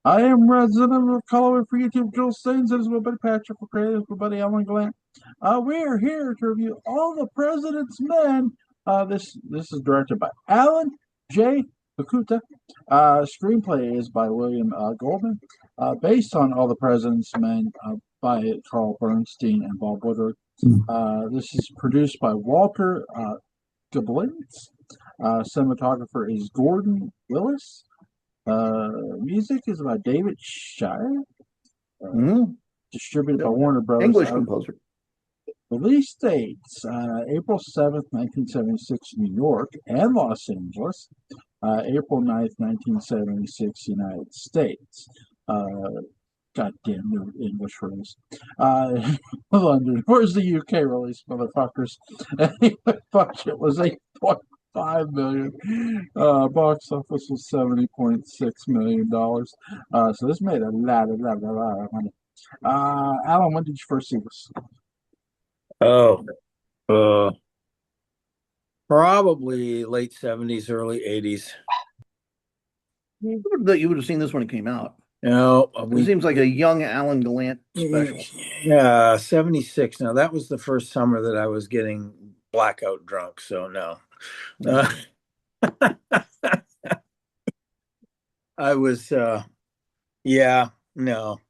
I am resident of Colorado for YouTube, Joel Staines. That is my buddy Patrick McCray. That is my buddy Alan Gallant. We are here to review All the President's Men. This is directed by Alan J. Bakuta. Screenplay is by William Goldman. Based on All the President's Men by Carl Bernstein and Bob Woodward. This is produced by Walter Gablitz. Cinematographer is Gordon Willis. Music is by David Shire, distributed by Warner Brothers. English composer. Release dates April 7th, 1976, New York and Los Angeles. April 9th, 1976, United States. Goddamn new English release. London. Where's the UK release, motherfuckers? Anyway, budget was 8.5 million. Box office was $70.6 million. So this made a lot of money. Alan, when did you first see this? Oh, probably late 70s, early 80s. You would have seen this when it came out. No, It seems like a young Alan Gallant special. Yeah, 76. Now, that was the first summer that I was getting blackout drunk, so no. I was, yeah, no.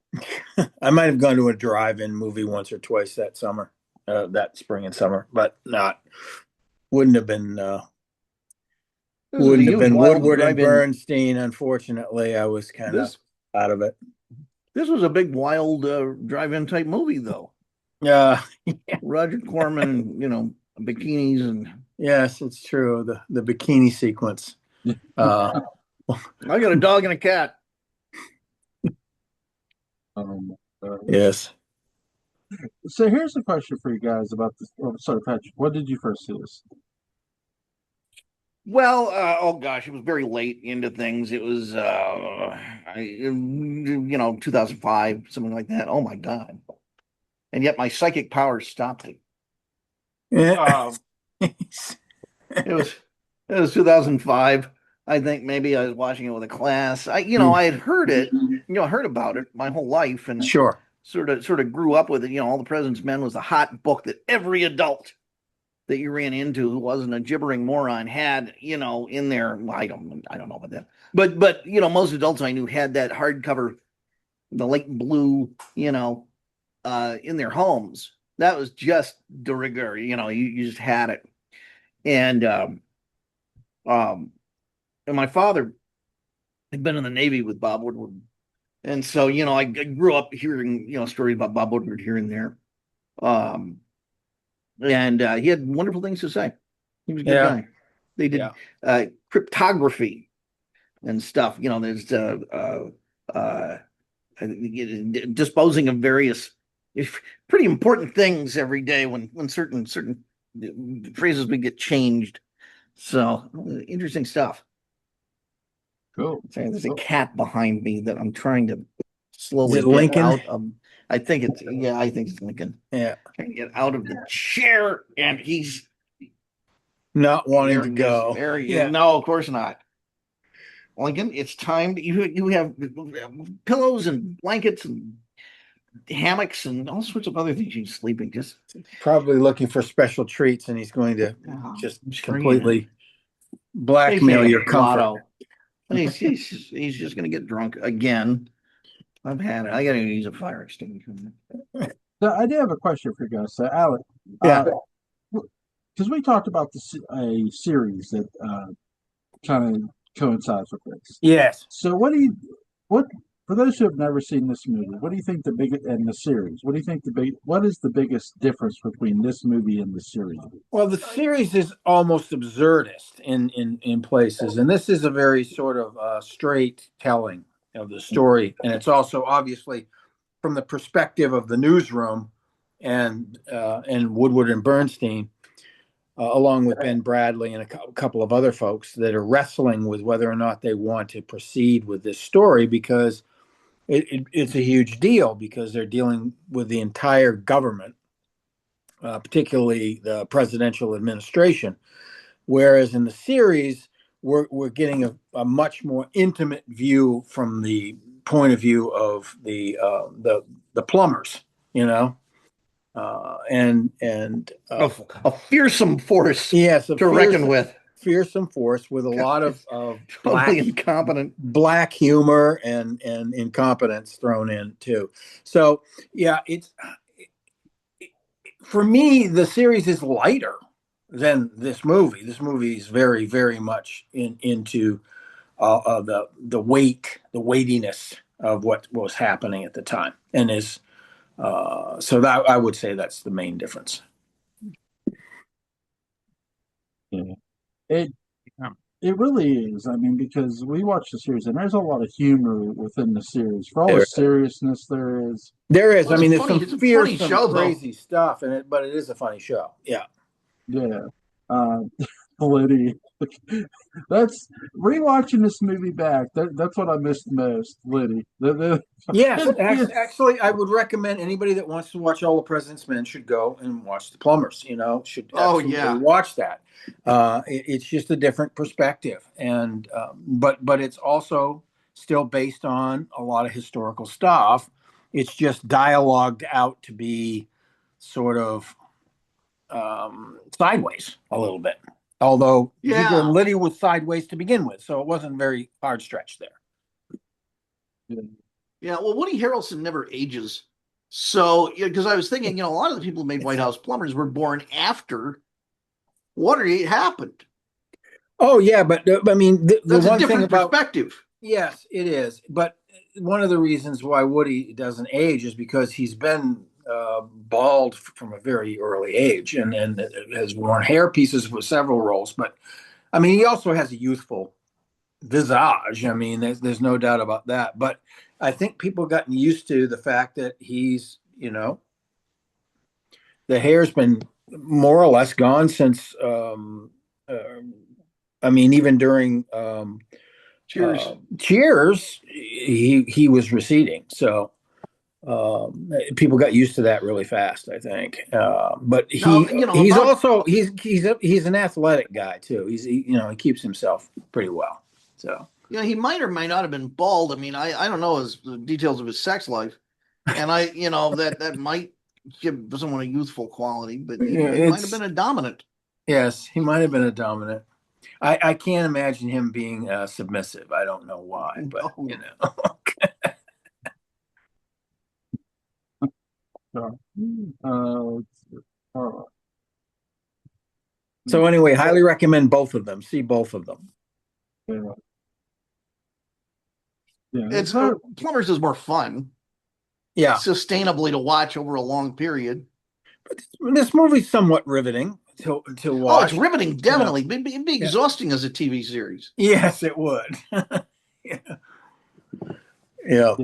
I might have gone to a drive-in movie once or twice that summer, that spring and summer, but wouldn't have been Woodward and Bernstein. Unfortunately, I was kind of out of it. This was a big wild drive-in type movie, though. Yeah, Roger Corman, bikinis and yes, it's true. The bikini sequence. I got a dog and a cat. Yes. So here's a question for you guys about this. Oh, sorry, Patrick. When did you first see this? Well, oh gosh, it was very late into things. It was, 2005, something like that. Oh my God. And yet my psychic powers stopped it. Yeah. It was 2005. I think maybe I was watching it with a class. I had heard it, heard about it my whole life, and sure, sort of grew up with it. All the President's Men was a hot book that every adult that you ran into who wasn't a gibbering moron had, in their. Well, I don't know about that, but most adults I knew had that hardcover, the light blue, in their homes. That was just de rigueur. You just had it, and my father had been in the Navy with Bob Woodward. And so, I grew up hearing, stories about Bob Woodward here and there. And he had wonderful things to say. He was a good guy. They did cryptography and stuff. There's disposing of various pretty important things every day when certain phrases would get changed. So interesting stuff. Cool. Sorry, there's a cat behind me that I'm trying to slowly get Lincoln? out of. I think it's Lincoln. Yeah. Trying to get out of the chair, and he's not wanting to go. There he is. No, of course not. Lincoln, it's time. You have pillows and blankets and hammocks and all sorts of other things. He's sleeping. Just probably looking for special treats, and he's going to just completely blackmail your comfort. He's just going to get drunk again. I've had it. I got to use a fire extinguisher. So I do have a question for you guys. So, Alec, because we talked about a series that kind of coincides with this. Yes. So, for those who have never seen this movie, what do you think and the series? What do you think what is the biggest difference between this movie and the series? Well, the series is almost absurdist in places, and this is a very sort of straight telling of the story, and it's also obviously from the perspective of the newsroom and Woodward and Bernstein, along with Ben Bradley and a couple of other folks that are wrestling with whether or not they want to proceed with this story, because it's a huge deal, because they're dealing with the entire government, particularly the presidential administration. Whereas in the series, we're getting a much more intimate view from the point of view of the plumbers, and a fearsome force yes, to reckon with. Fearsome force with a lot of Totally incompetent black humor and incompetence thrown in too. So yeah, for me, the series is lighter than this movie. This movie is very, very much into the weightiness of what was happening at the time, and is so that I would say that's the main difference. Yeah. It it really is. I mean, because we watch the series and there's a lot of humor within the series. For all the seriousness there is. There is. Well, I mean, there's funny. some It's a funny fearsome, show, crazy stuff in it, but it is a funny show. Yeah. Yeah. Liddy. That's rewatching this movie back. That's what I missed most, Liddy. Yes, actually, I would recommend anybody that wants to watch All the President's Men should go and watch The Plumbers. Should absolutely watch that. It's just a different perspective, and but it's also still based on a lot of historical stuff. It's just dialogued out to be sort of sideways a little bit. Although Ziegler and Liddy was sideways to begin with, so it wasn't very hard stretch there. Yeah, well, Woody Harrelson never ages. So, because I was thinking, a lot of the people who made White House Plumbers were born after Watergate happened. Oh yeah, but I mean, the one thing about perspective. Yes, it is. But one of the reasons why Woody doesn't age is because he's been bald from a very early age and has worn hair pieces for several roles. But I mean, he also has a youthful visage. I mean, there's no doubt about that. But I think people gotten used to the fact that he's, the hair's been more or less gone since. I mean, even during Cheers, he was receding. So people got used to that really fast, I think. But he's an athletic guy too. He keeps himself pretty well. So he might or might not have been bald. I mean, I don't know the details of his sex life, and that might give someone a youthful quality, but he might have been a dominant. Yes, he might have been a dominant. I can't imagine him being submissive. I don't know why, but So anyway, highly recommend both of them. See both of them. It's Plumbers is more fun. Yeah, sustainably to watch over a long period. But this movie's somewhat riveting to watch. Oh, it's riveting, definitely. It'd be exhausting as a TV series. Yes, it would. Yeah.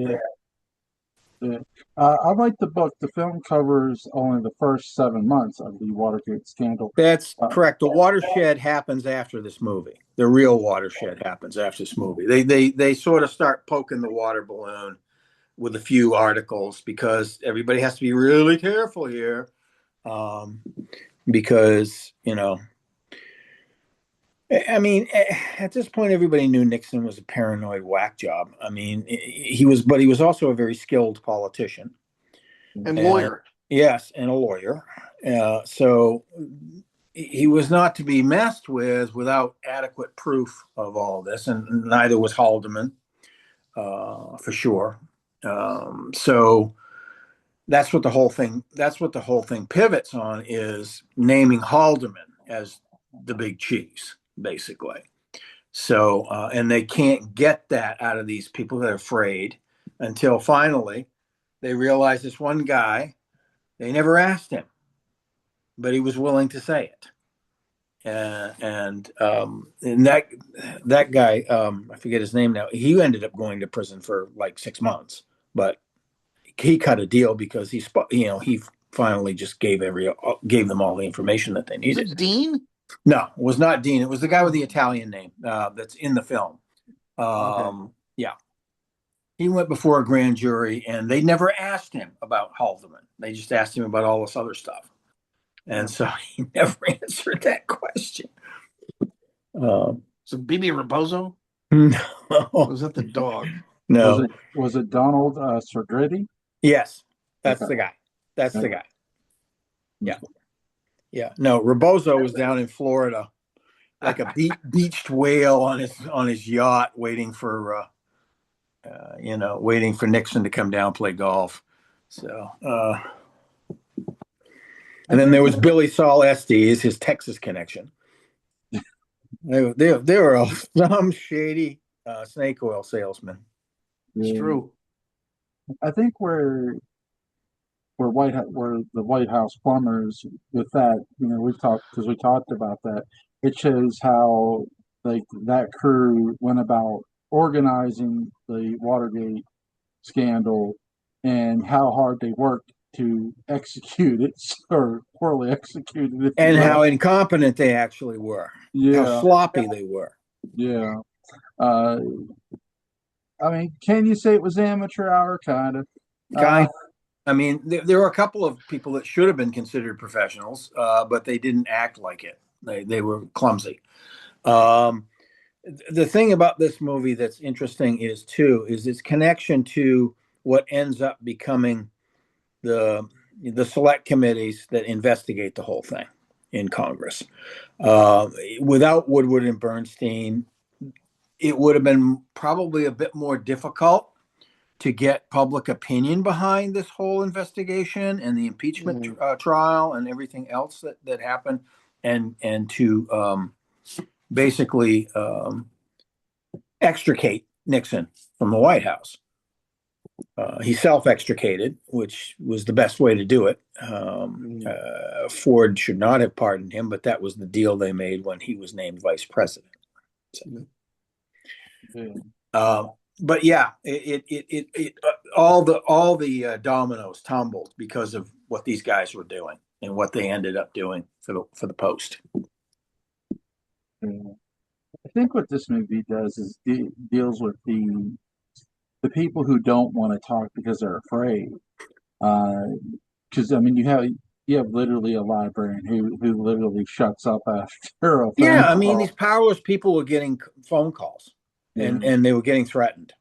Unlike the book, the film covers only the first 7 months of the Watergate scandal. That's correct. The watershed happens after this movie. The real watershed happens after this movie. They sort of start poking the water balloon with a few articles because everybody has to be really careful here. Because, I mean, at this point, everybody knew Nixon was a paranoid whack job. I mean, he was also a very skilled politician and lawyer. Yes, and a lawyer. So he was not to be messed with without adequate proof of all of this, and neither was Haldeman, for sure. So that's what the whole thing pivots on, is naming Haldeman as the big cheese, basically. So and they can't get that out of these people. That are afraid until finally they realize this one guy, they never asked him, but he was willing to say it. And that guy, I forget his name now, he ended up going to prison for like 6 months, but he cut a deal because he finally just gave them all the information that they needed. Was it Dean? No, it was not Dean. It was the guy with the Italian name that's in the film. Okay. Yeah. He went before a grand jury, and they never asked him about Haldeman. They just asked him about all this other stuff. And so he never answered that question. So Bibi Raposo? No. Was that the dog? No. Was it Donald Sergretti? Yes, that's Okay. the guy. That's the Okay. guy. Yeah. Yeah. No, Rebozo was down in Florida, like a beached whale on his yacht, waiting for waiting for Nixon to come down play golf. So, and then there was Billy Saul Estes, his Texas connection. They were some shady snake oil salesman. It's true. I think where the White House plumbers with that, we talked about that. It shows how like that crew went about organizing the Watergate scandal and how hard they worked to execute it or poorly executed it. And how incompetent they actually were. Yeah. How sloppy they were. Yeah. I mean, can you say it was amateur hour? Kind of. I mean, there were a couple of people that should have been considered professionals, but they didn't act like it. They were clumsy. The thing about this movie that's interesting is its connection to what ends up becoming the select committees that investigate the whole thing in Congress. Without Woodward and Bernstein, it would have been probably a bit more difficult to get public opinion behind this whole investigation and the impeachment trial and everything else that happened, and to basically extricate Nixon from the White House. He self-extricated, which was the best way to do it. Ford should not have pardoned him, but that was the deal they made when he was named vice president. So, but yeah, all the dominoes tumbled because of what these guys were doing and what they ended up doing for the Post. I think what this movie does is deals with the people who don't want to talk because they're afraid. Because I mean, you have literally a librarian who literally shuts up after a phone I mean, call. these powerless people were getting phone calls and they were getting threatened.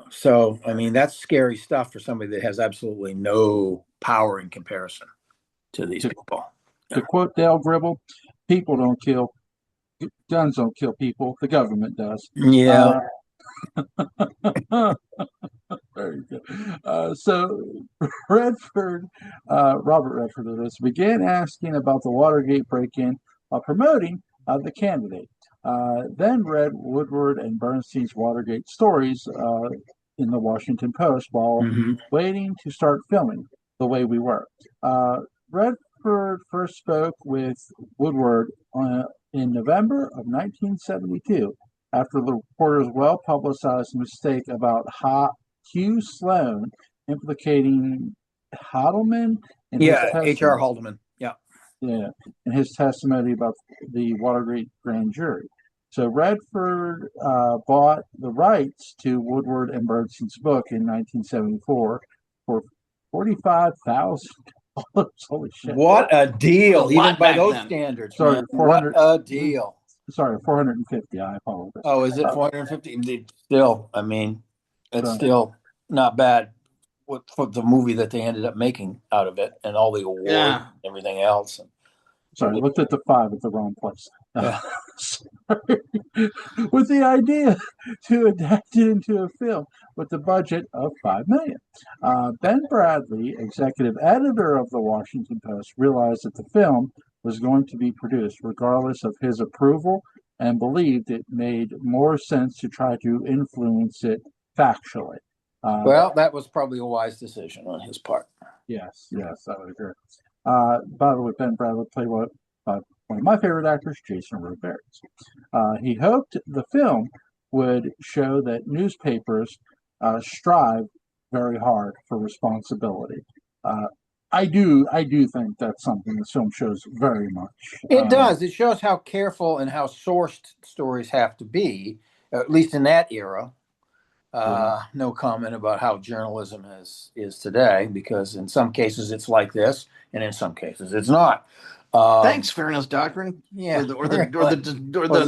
So I mean, that's scary stuff for somebody that has absolutely no power in comparison to these people. To quote Dale Gribble, people don't kill, guns don't kill people, the government does. Yeah. Very good. So Redford, Robert Redford, began asking about the Watergate break-in while promoting the candidate. Then read Woodward and Bernstein's Watergate stories in the Washington Post while waiting to start filming The Way We Were. Redford first spoke with Woodward in November of 1972 after the reporter's well-publicized mistake about Hugh Sloan implicating Haldeman in his testimony. H.R. Haldeman. Yeah, in his testimony about the Watergate grand jury. So Redford bought the rights to Woodward and Bernstein's book in 1974 for $45,000. Holy shit! What a deal, even by those standards. Sorry, what a deal. Sorry, 450. I apologize. Oh, is it 450? Still, I mean, it's still not bad for the movie that they ended up making out of it, and all the awards and everything else. Sorry, I looked at the 5 at the wrong place. With the idea to adapt it into a film with a budget of $5 million. Ben Bradlee, executive editor of the Washington Post, realized that the film was going to be produced regardless of his approval and believed it made more sense to try to influence it factually. Well, that was probably a wise decision on his part. Yes, I would agree. By the way, Ben Bradlee played one of my favorite actors, Jason Robards. He hoped the film would show that newspapers strive very hard for responsibility. I do think that's something this film shows very much. It does. It shows how careful and how sourced stories have to be, at least in that era. No comment about how journalism is today, because in some cases it's like this, and in some cases it's not. Thanks, fairness doctrine. Yeah, or the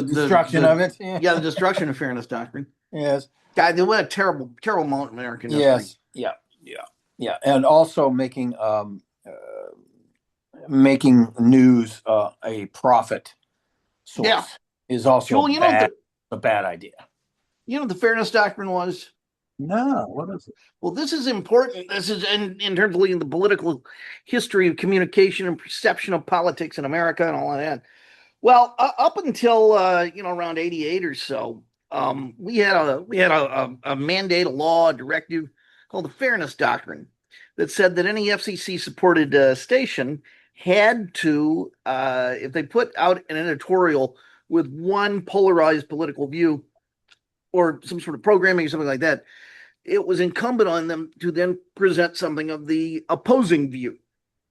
destruction of it. Yeah, the destruction of fairness doctrine. Yes. God, what a terrible, terrible moment in American history. Yes. Yeah. Yeah. Yeah. And also making news a profit source Yeah. is also Joel, you know what a bad idea. the fairness doctrine was? No, what is it? Well, this is important. This is in terms of the political history of communication and perception of politics in America and all of that. Well, up until around '88 or so, we had a mandate, a law, a directive called the Fairness Doctrine that said that any FCC supported station had to, if they put out an editorial with one polarized political view or some sort of programming or something like that, it was incumbent on them to then present something of the opposing view,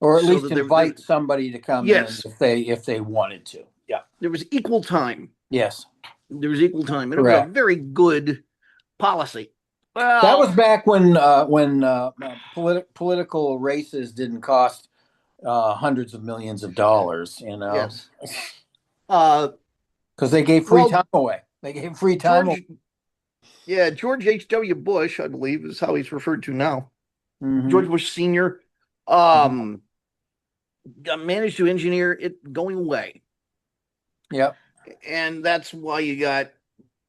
or at so least that invite somebody to come yes, in if they wanted to. Yeah. there was equal time. Yes. There was equal time, and Correct. it was a very good policy. Well, that was back when political races didn't cost hundreds of millions of dollars. yes. Because they gave free time away. They gave free time away. Yeah, George H.W. Bush, I believe, is how he's referred to now. Mm-hmm. George Bush Sr. Managed to engineer it going away. Yep. And that's why you got,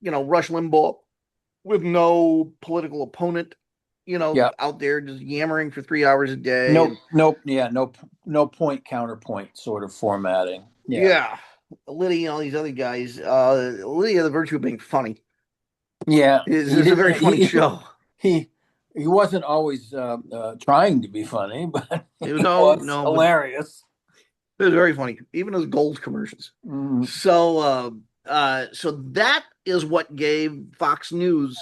Rush Limbaugh with no political opponent, Yep. out there just yammering for 3 hours a day. No point counterpoint sort of formatting. Yeah. Liddy and all these other guys. Liddy had the virtue of being funny. Yeah. It's a very funny show. He wasn't always trying to be funny, but he was hilarious. It was very funny, even those gold commercials. Mm-hmm. So that is what gave Fox News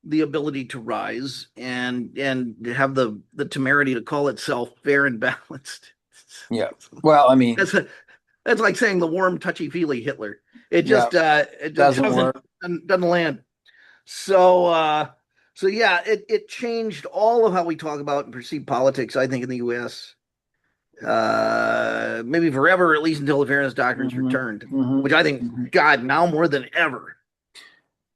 the ability to rise and have the temerity to call itself fair and balanced. Yeah. Well, I mean, that's like saying the warm, touchy-feely Hitler. It just doesn't land. So yeah, it changed all of how we talk about and perceive politics, I think, in the U.S. Maybe forever, at least until the Fairness Doctrine's returned, which I think, God, now more than ever.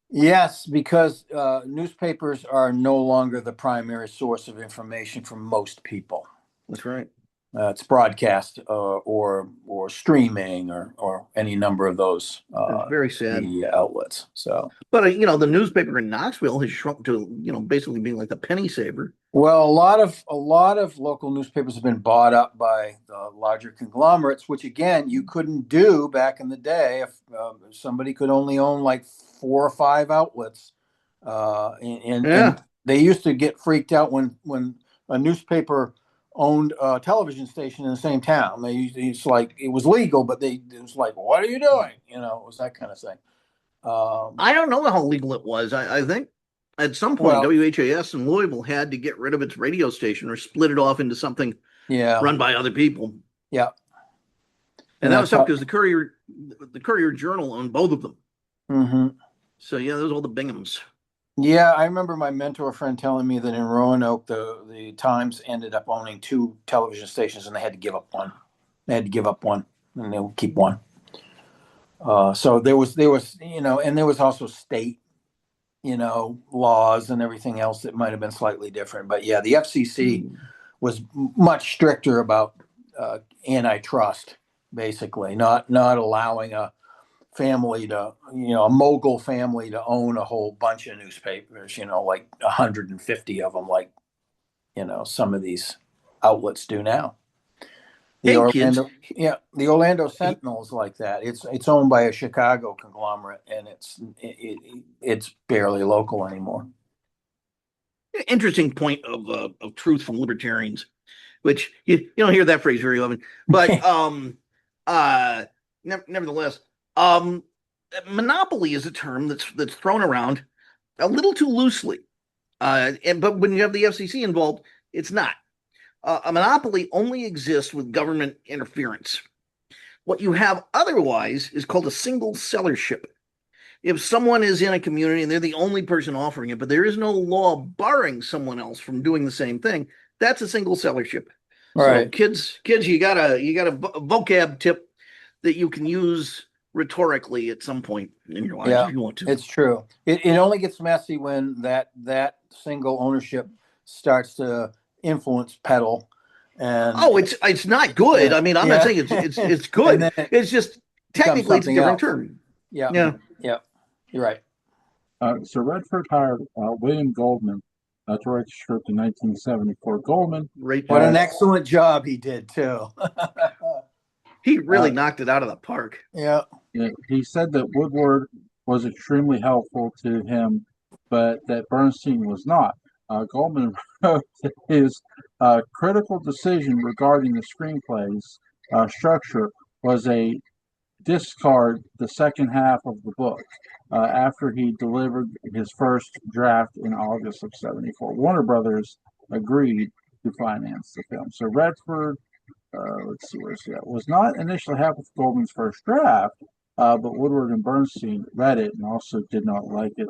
Yes, because newspapers are no longer the primary source of information for most people. That's right. It's broadcast or streaming or any number of those very sad media outlets. So, but the newspaper in Knoxville has shrunk to basically being like a penny saver. Well, a lot of local newspapers have been bought up by the larger conglomerates, which again you couldn't do back in the day. If somebody could only own like 4 or 5 outlets, and they used to get freaked out when a newspaper owned a television station in the same town. It's like it was legal, but it was like, what are you doing? It was that kind of thing. I don't know how legal it was. I think at some point WHAS in Louisville had to get rid of its radio station or split it off into something run by other people. Yeah. And that was tough because the Courier Journal owned both of them. Mm-hmm. So yeah, those are all the Binghams. Yeah, I remember my mentor friend telling me that in Roanoke, the Times ended up owning 2 television stations, and they had to give up one. They had to give up one, and they would keep one. So there was, and there was also state, laws and everything else that might have been slightly different. But yeah, the FCC was much stricter about antitrust, basically, not allowing a family to, a mogul family to own a whole bunch of newspapers, like 150 of them, like, some of these outlets do now. The Orlando Sentinel is like that. It's owned by a Chicago conglomerate, and it's barely local anymore. Interesting point of truth from libertarians, which you don't hear that phrase very often, but nevertheless. Monopoly is a term that's thrown around a little too loosely, but when you have the FCC involved, it's not. A monopoly only exists with government interference. What you have otherwise is called a single sellership. If someone is in a community and they're the only person offering it, but there is no law barring someone else from doing the same thing, that's a single sellership. Right. So kids, you got a vocab tip that you can use rhetorically at some point in your life Yeah, if you want to. it's true. It only gets messy when that single ownership starts to influence pedal, and Oh, it's not good. I mean, I'm not yeah, saying it's and good. then it It's just becomes technically it's a something different else. term. Yeah, Yeah. yeah, you're right. So Redford hired William Goldman to write the script in 1974. Goldman, Great What job. an excellent job he did too. He really knocked it out of the park. Yeah. he said that Woodward was extremely helpful to him, but that Bernstein was not. Goldman wrote that his critical decision regarding the screenplay's structure was a discard the second half of the book after he delivered his first draft in August of '74. Warner Brothers agreed to finance the film. So Redford, let's see, where's that? Was not initially happy with Goldman's first draft, but Woodward and Bernstein read it and also did not like it.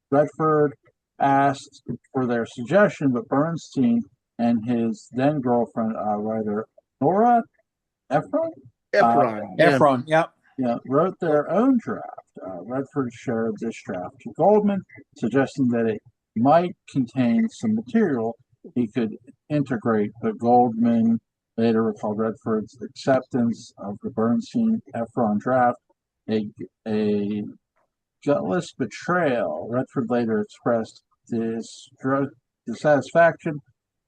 Redford asked for their suggestion, but Bernstein and his then girlfriend, writer Nora Ephron, Efron. Efron. Yeah. wrote their own draft. Redford showed this draft to Goldman, suggesting that it might contain some material he could integrate, but Goldman later recalled Redford's acceptance of the Bernstein Efron draft a gutless betrayal. Redford later expressed dissatisfaction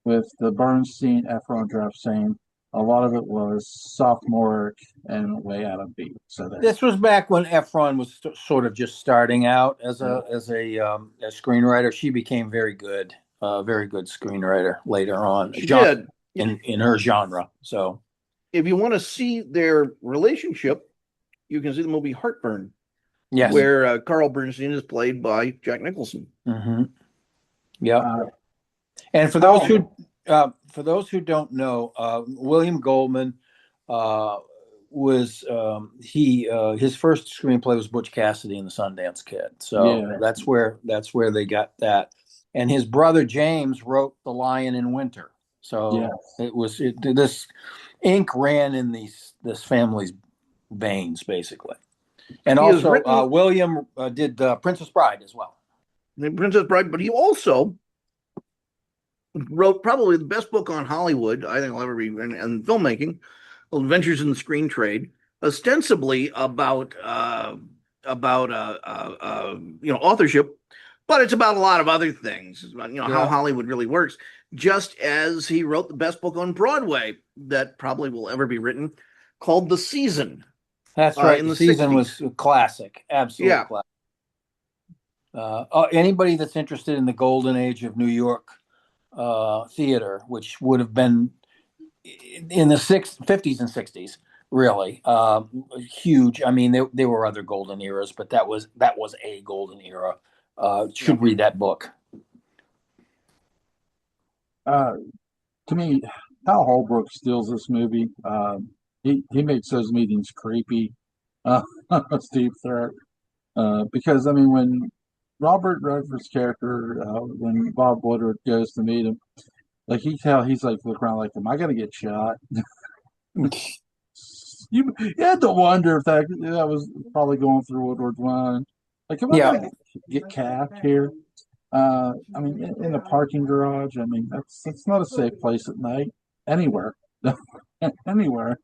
with the Bernstein Efron draft, saying a lot of it was sophomoric and way out of beat. So This was back when Efron was sort of just starting out as a screenwriter. She became very good screenwriter later on. She did. In her genre. So if you want to see their relationship, you can see the movie Heartburn. Yes. Where Carl Bernstein is played by Jack Nicholson. Mm-hmm. Yeah. And for those who don't know, William Goldman was his first screenplay was Butch Cassidy and the Sundance Kid. So that's where they got that. And his brother James wrote The Lion in Winter. So this ink ran in this family's veins, basically. And he also, William did Princess Bride as well. Princess Bride, but he also wrote probably the best book on Hollywood I think I'll ever read and filmmaking, Adventures in the Screen Trade, ostensibly about authorship, but it's about a lot of other things. It's about, how Hollywood really works. Just as he wrote the best book on Broadway that probably will ever be written, called The Season. That's right. The Season 60s. Was a classic. Absolutely classic. Anybody that's interested in the golden age of New York theater, which would have been in the 50s and 60s, really huge. I mean, there were other golden eras, but that was a golden era. Should read that book. To me, Hal Holbrook steals this movie. He makes those meetings creepy. Steve Threat. Because I mean, when Robert Redford's character, when Bob Woodward goes to meet him, like he's like look around like, am I gonna get shot? you had to wonder if that was probably going through Woodward's mind. Like, am I gonna get capped here? I mean, in the parking garage. I mean, that's not a safe place at night. Anywhere, anywhere.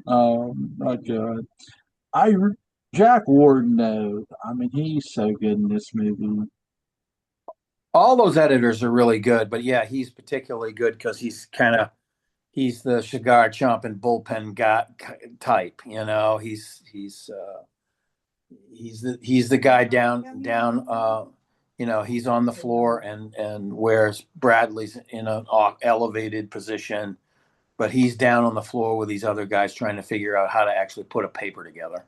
My God. Jack Ward knows. I mean, he's so good in this movie. All those editors are really good, but yeah, he's particularly good because he's the cigar chomping bullpen guy type. He's the guy down. He's on the floor and whereas Bradley's in an elevated position, but he's down on the floor with these other guys trying to figure out how to actually put a paper together.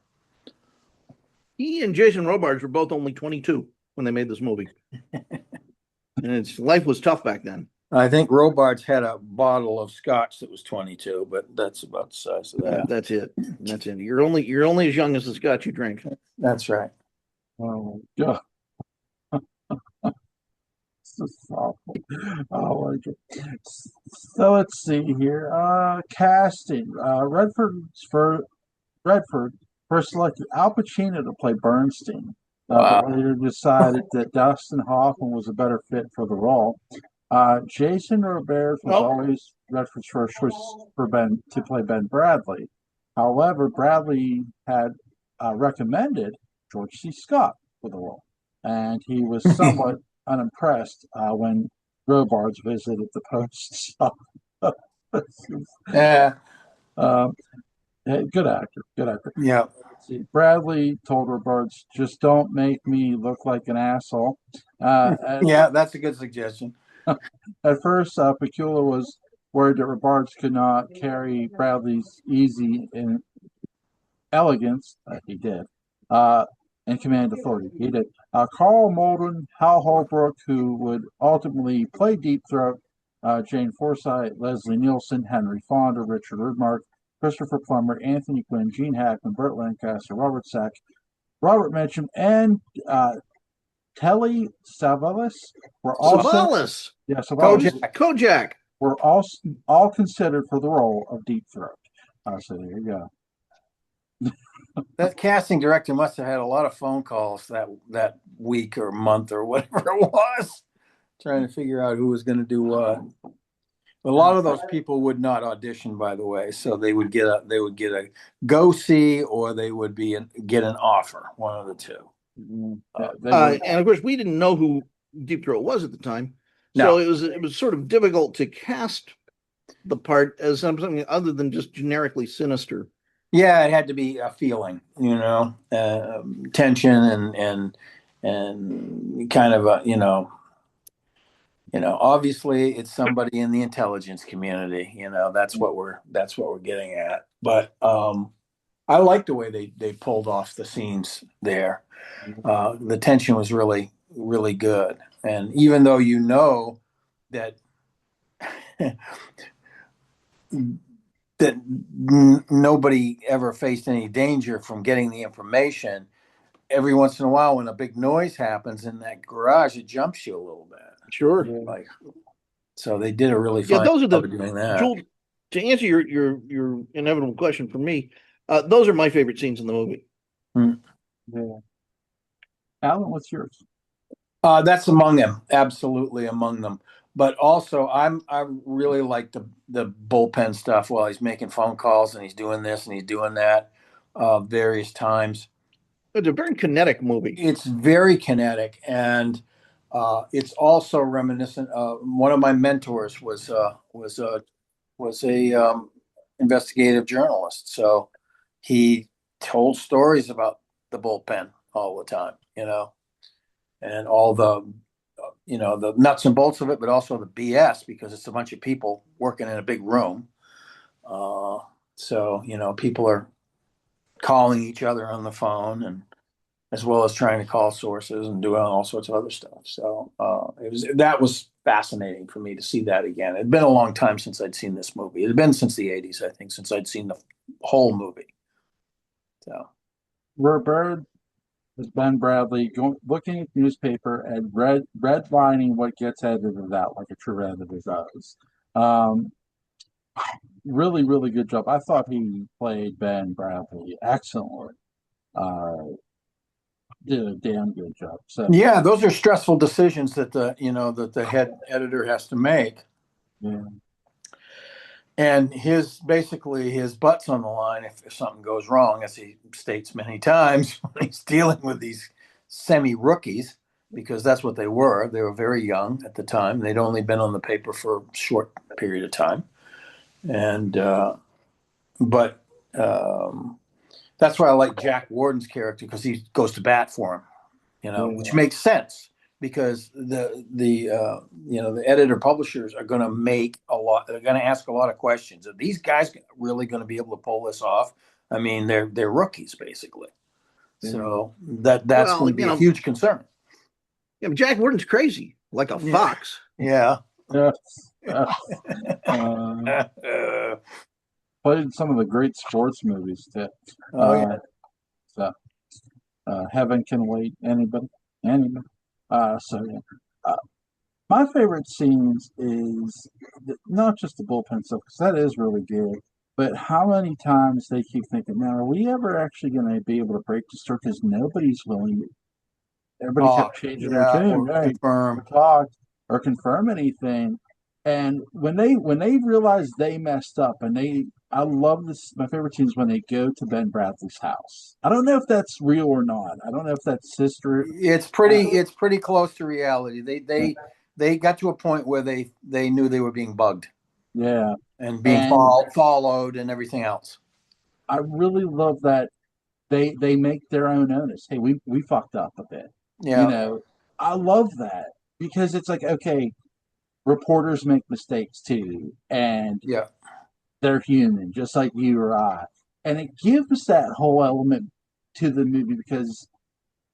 He and Jason Robards were both only 22 when they made this movie. And life was tough back then. I think Robards had a bottle of scotch that was 22, but that's about the size of that. That's it. You're only as young as the scotch you drink. That's right. Oh my God. This is awful. Oh my God. So let's see here. Casting. Redford first selected Al Pacino to play Bernstein, but Wow. later decided that Dustin Hoffman was a better fit for the role. Jason Robards was Oh, always Redford's first choice for Ben to play Ben Bradley. However, Bradley had recommended George C. Scott for the role, and he was somewhat unimpressed when Robards visited the post. Yeah. um, hey, good actor, good actor. Yeah. See, Bradley told Robards, "Just don't make me look like an asshole." At, Yeah, that's a good suggestion. at first, Pecula was worried that Robards could not carry Bradley's easy and elegance. He did. Uh, and command authority. He did. Carl Malden, Hal Holbrook, who would ultimately play Deep Throat, Jane Forsythe, Leslie Nielsen, Henry Fonda, Richard Rudmark, Christopher Plummer, Anthony Quinn, Gene Hackman, Burt Lancaster, Robert Stack, Robert Mitchum, and Telly Savalas were also Savalas. Savalas Who's Kojak. Kojak? were all considered for the role of Deep Throat. So there you go. That casting director must have had a lot of phone calls that week or month or whatever it was, trying to figure out who was going to do what. A lot of those people would not audition, by the way, so they would get a go see, or they would get an offer, one of the two. And of course, we didn't know who Deep Throat was at the time, No. so it was sort of difficult to cast the part as something other than just generically sinister. Yeah, it had to be a feeling, tension and kind of obviously it's somebody in the intelligence community. That's what we're getting at. But I like the way they pulled off the scenes there. The tension was really, really good, and even though that nobody ever faced any danger from getting the information, every once in a while when a big noise happens in that garage, it jumps you a little bit. Sure. Like, so they did a really Yeah, fine those are job the of doing that. Joel. To answer your inevitable question for me, those are my favorite scenes in the movie. Yeah. Alan, what's yours? That's among them, absolutely among them. But also, I really like the bullpen stuff while he's making phone calls and he's doing this and he's doing that, various times. It's a very kinetic movie. It's very kinetic, and it's also reminiscent. One of my mentors was a investigative journalist, so he told stories about the bullpen all the time, and all the nuts and bolts of it, but also the BS, because it's a bunch of people working in a big room. So people are calling each other on the phone, and as well as trying to call sources and doing all sorts of other stuff. So that was fascinating for me to see that again. It'd been a long time since I'd seen this movie. It had been since the '80s, I think, since I'd seen the whole movie. So Robert is Ben Bradley looking at the newspaper and redlining what gets edited out like a true editor does. Um, really, really good job. I thought he played Ben Bradley excellently. Uh, did a damn good job. So yeah, those are stressful decisions that the head editor has to make. yeah. And his butt's on the line if something goes wrong, as he states many times when he's dealing with these semi-rookies, because that's what they were. They were very young at the time. They'd only been on the paper for a short period of time. And but that's why I like Jack Warden's character, because he goes to bat for him, which makes sense, because the editor publishers are going to make a lot. They're going to ask a lot of questions. Are these guys really going to be able to pull this off? I mean, they're rookies basically. So that's going to be a huge concern. Yeah, Jack Warden's crazy, like a fox. Yeah. Played some of the great sports movies too. So Heaven Can Wait. Anybody? So yeah. My favorite scenes is not just the bullpen stuff, because that is really good, But how many times they keep thinking, now, are we ever actually going to be able to break the story? Because nobody's willing to. Everybody kept Talk, changing their yeah, tune, or right? Or confirm. talk or confirm anything. And when they realize they messed up, and I love this. My favorite scene is when they go to Ben Bradley's house. I don't know if that's real or not. I don't know if that's sister. It's pretty close to reality. They got to a point where they knew they were being bugged Yeah, and being and followed and everything else. I really love that they make their own onus. Hey, we fucked up a bit. You Yeah, know, I love that because it's like, okay, reporters make mistakes too, and yeah, they're human, just like you or I. And it gives that whole element to the movie because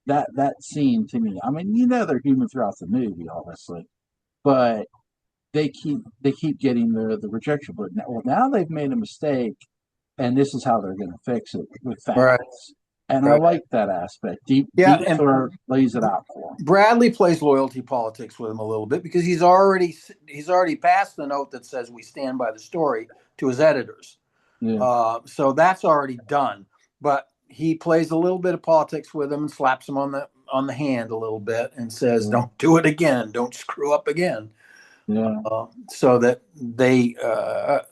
that scene to me. I mean, they're human throughout the movie, obviously, but they keep getting the rejection. But now they've made a mistake, and this is how they're going to fix it with right, facts. And I right. like that aspect. Yeah, Deep and Throat lays it out for him. Bradley plays loyalty politics with him a little bit because he's already passed the note that says we stand by the story to his editors. Yeah, So that's already done. But he plays a little bit of politics with him and slaps him on the hand a little bit and says, yeah, "Don't do it again. Don't screw up again." yeah, So that they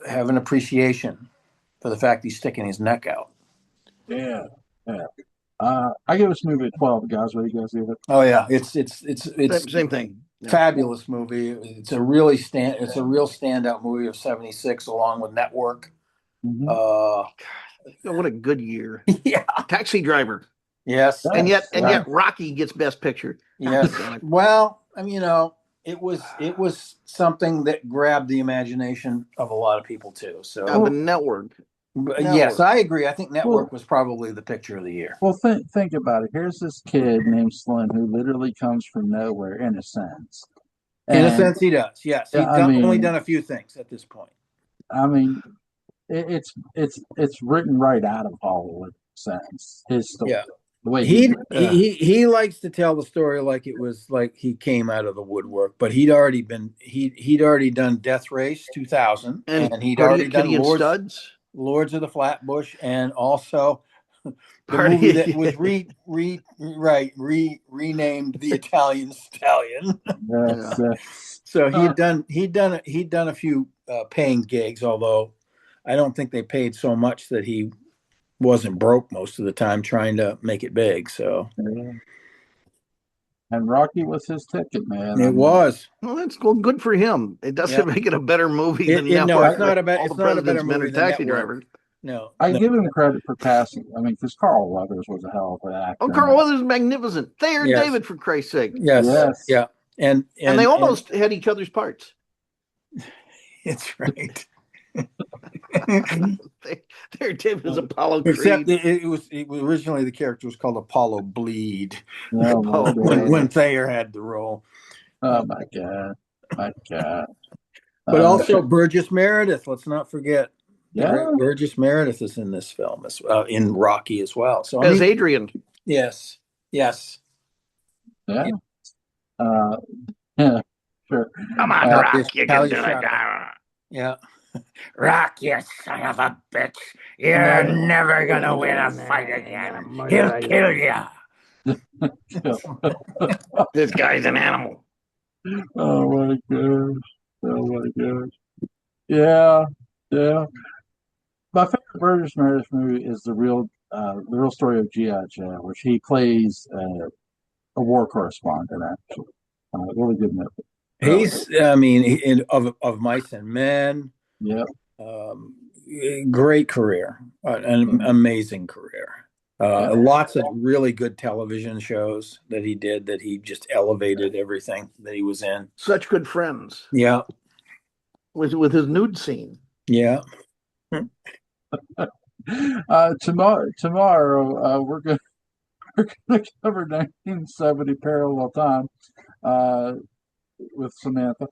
have an appreciation for the fact he's sticking his neck out. yeah, yeah. I give this movie a 12, guys. What do you guys give it? Oh yeah, it's Same thing. Yeah. fabulous movie. It's a real standout movie of '76 along with Network. Mm-hmm. Uh, Oh, what a good year. yeah. Taxi Driver. Yes. And Yes, yet Rocky gets Best Picture. Yes. God. Well, I mean, it was something that grabbed the imagination of a lot of people too. So, The Network. yes, I agree. I think well, Network was probably the picture of the year. well, think about it. Here's this kid named Slim who literally comes from nowhere, in a sense. In a And sense, he does. Yes, yeah, he's only done a few things at this point. I mean, it's written right out of Hollywood sense. His story, Yeah. the way he He, did it. he likes to tell the story like it was like he came out of the woodwork, but he'd already done Death Race 2000, And and he'd Party already at done Kitty and Studs. Lords of the Flatbush, and also the movie that was Party. renamed The Italian Stallion. Yes, Yeah. yes. So he'd done a few paying gigs, although I don't think they paid so much that he wasn't broke most of the time trying to make it big. So Yeah. And Rocky was his ticket, man. I it mean, was. Well, that's good for him. It Yeah. doesn't make it a better movie than No, Network it's or not a better. All It's the not a better President's Men movie or than Taxi Network. Driver. No, I no. give him credit for passing. I mean, because Carl Weathers was a hell of an Oh, actor. Carl Weathers is magnificent. Thayer Yes. David, for Christ's sake. Yes. Yes. Yeah. And And they almost had each other's parts. it's right. Thayer David was Apollo Except Creed. it was originally the character was called Apollo Bleed Oh my Apollo God. when Thayer had the role. Oh my God. My God. But also Burgess Meredith. Let's not forget the yeah. great Burgess Meredith is in this film as well, in Rocky as well. So I As mean, Adrian. yes. Yeah. Yeah. Yeah. Sure. Come on, How Rock. You how can you do it. shot Yeah. Rock, you son of a bitch. You're never going to win a fight again. He'll kill you. This guy's an animal. Oh my gosh. Oh my gosh. Yeah. Yeah. My favorite Burgess Meredith movie is the real story of G.I. Joe, which he plays a war correspondent, actually. Really good movie. I mean, of Mice and Men, Yep. um, great career, an amazing career. Yeah. Lots of really good television shows that he did that he just elevated everything that he was in. Such good friends. Yeah. With his nude scene. Yeah. Tomorrow we're gonna cover 1970 Parallel Time with Samantha.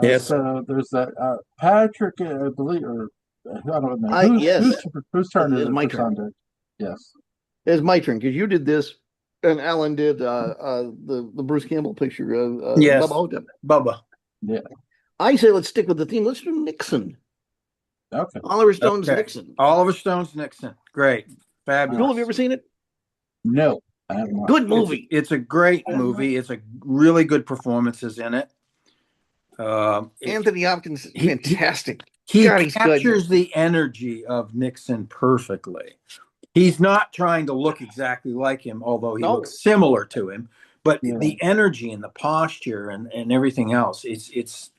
Yes. So there's that Patrick, I believe, or I don't know Yes. whose turn is It's it my for turn. Sunday? Yes. It's my turn because you did this, and Alan did the Bruce Campbell picture of Yes. Bubba Hogan. Bubba. Yeah. I say let's stick with the theme. Let's do Nixon. Okay. Oliver Stone's Okay. Nixon. Oliver Stone's Nixon. Great. Fabulous. Joel, have you ever seen it? No, I have not. Good movie. It's a great movie. It's a really good performances in it. Anthony Hopkins, fantastic. He God, he's good. captures the energy of Nixon perfectly. He's not trying to look exactly like him, although he looks similar to him. But the energy and the posture and everything else, it's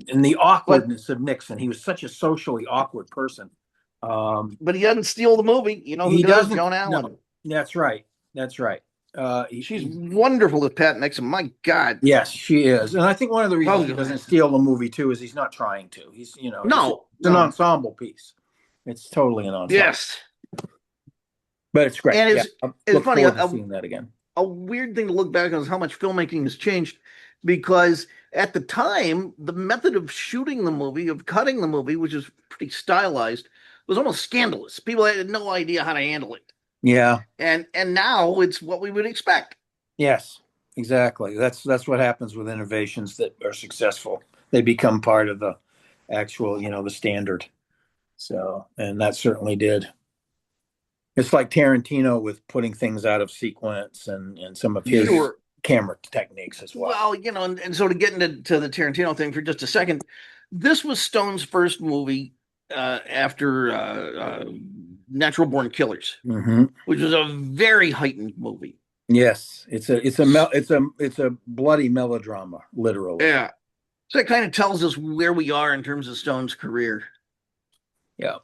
and the awkwardness of Nixon. He was such a socially awkward person. But he doesn't steal the movie. You know who He does? doesn't. Joan Allen. No, that's right. That's right. She's wonderful as Pat Nixon. My God. Yes, she is. And I think one of the reasons he Oh, doesn't steal the movie too is he's not trying to. He's, you know, No, it's an ensemble piece. It's totally an ensemble. Yes. But it's great. And it's funny. Seeing that again. A weird thing to look back on is how much filmmaking has changed, because at the time, the method of shooting the movie, of cutting the movie, which is pretty stylized, was almost scandalous. People had no idea how to handle it. Yeah. And now it's what we would expect. Yes, exactly. That's what happens with innovations that are successful. They become part of the actual, you know, the standard. So, and that certainly did. It's like Tarantino with putting things out of sequence and some of his camera techniques as well. Well, you know, and so to get into the Tarantino thing for just a second, this was Stone's first movie after Natural Born Killers, which was a very heightened movie. Yes, it's a bloody melodrama, literally. Yeah, so it kind of tells us where we are in terms of Stone's career. Yeah.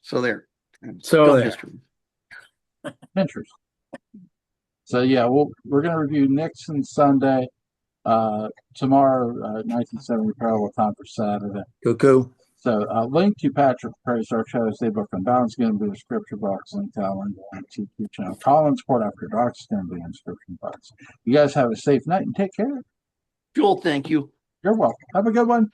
So there. Interesting. So yeah, we're going to review Nixon Sunday. Tomorrow, 1970 parallel time for Saturday. Cuckoo. So link to Patrick McCray's Dark Shadows Daybook and Balance is going to be in the description box. Link to Alan on TQ channel. Collins Port After Dark is going to be in the description box. You guys have a safe night and take care. Joel, thank you. You're welcome. Have a good one.